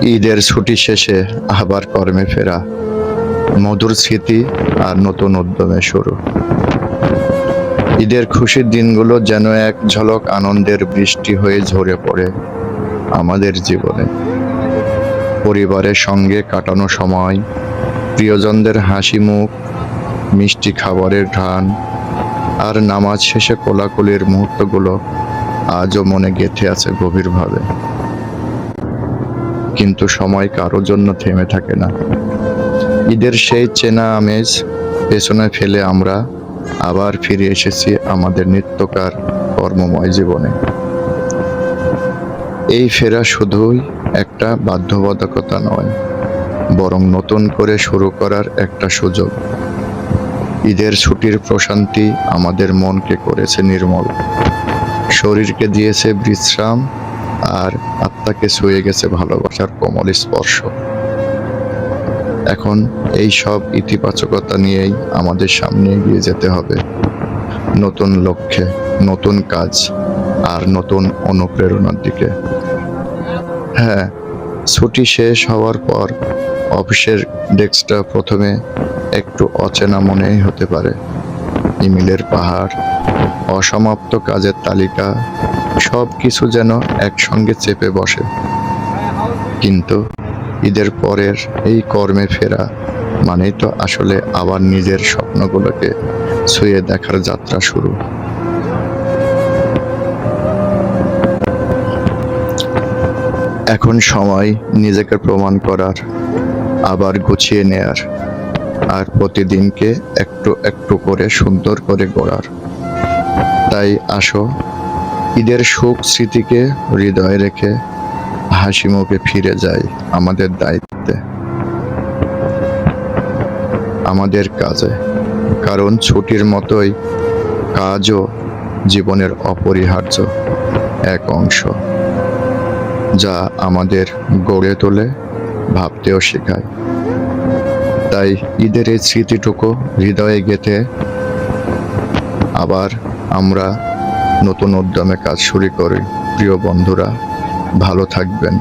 ঈদের ছুটি শেষে আবার কর্মে ফেরা, মধুর স্মৃতি আর নতুন উদ্যমে শুরু। ঈদের খুশির দিনগুলো যেন এক ঝলক আনন্দের বৃষ্টি হয়ে ঝরে পড়ে আমাদের জীবনে। পরিবারের সঙ্গে কাটানো সময়, প্রিয়জনদের হাসি মুখ, মিষ্টি খাবারের ঘ্রাণ আর নামাজ শেষে কোলাকুলির মুহূর্তগুলো আজও মনে গেঁথে আছে গভীরভাবে। কিন্তু সময় কারোর জন্য থেমে থাকে না। ঈদের সেই চেনা আমেজ পেছনে ফেলে আমরা আবার ফিরে এসেছি আমাদের নিত্যকার কর্মময় জীবনে। এই ফেরা শুধুই একটা বাধ্যবাধকতা নয়, বরং নতুন করে শুরু করার একটা সুযোগ। ঈদের ছুটির প্রশান্তি আমাদের মনকে করেছে নির্মল, শরীরকে দিয়েছে বিশ্রাম, আর আত্মাকে ছুঁয়ে গেছে ভালোবাসার কোমল স্পর্শ। এখন এই সব ইতিবাচকতা নিয়েই আমাদের সামনে এগিয়ে যেতে হবে, নতুন লক্ষ্যে, নতুন কাজ আর নতুন অনুপ্রেরণার দিকে। হ্যাঁ, ছুটি শেষ হওয়ার পর অফিসের ডেস্কটা প্রথমে একটু অচেনা মনেই হতে পারে। ইমেলের পাহাড়, অসমাপ্ত কাজের তালিকা, সব কিছু যেন একসঙ্গে চেপে বসে। কিন্তু ঈদের পরের এই কর্মে ফেরা মানেই তো আসলে আবার নিজের স্বপ্নগুলোকে ছুঁয়ে দেখার যাত্রা শুরু। এখন সময় নিজেকে প্রমাণ করার, আবার গুছিয়ে নেয়ার, আর প্রতিদিনকে একটু একটু করে সুন্দর করে গড়ার। তাই আসো, ঈদের সুখ স্মৃতিকে হৃদয়ে রেখে হাসি মুখে ফিরে যাই আমাদের দায়িত্বে, আমাদের কাজে। কারণ ছুটির মতোই কাজও জীবনের অপরিহার্য এক অংশ, যা আমাদের গড়ে তোলে, ভাবতেও শেখায়। তাই ঈদের এই স্মৃতিটুকু হৃদয়ে গেঁথে আবার আমরা নতুন উদ্যমে কাজ শুরু করি। প্রিয় বন্ধুরা, ভালো থাকবেন।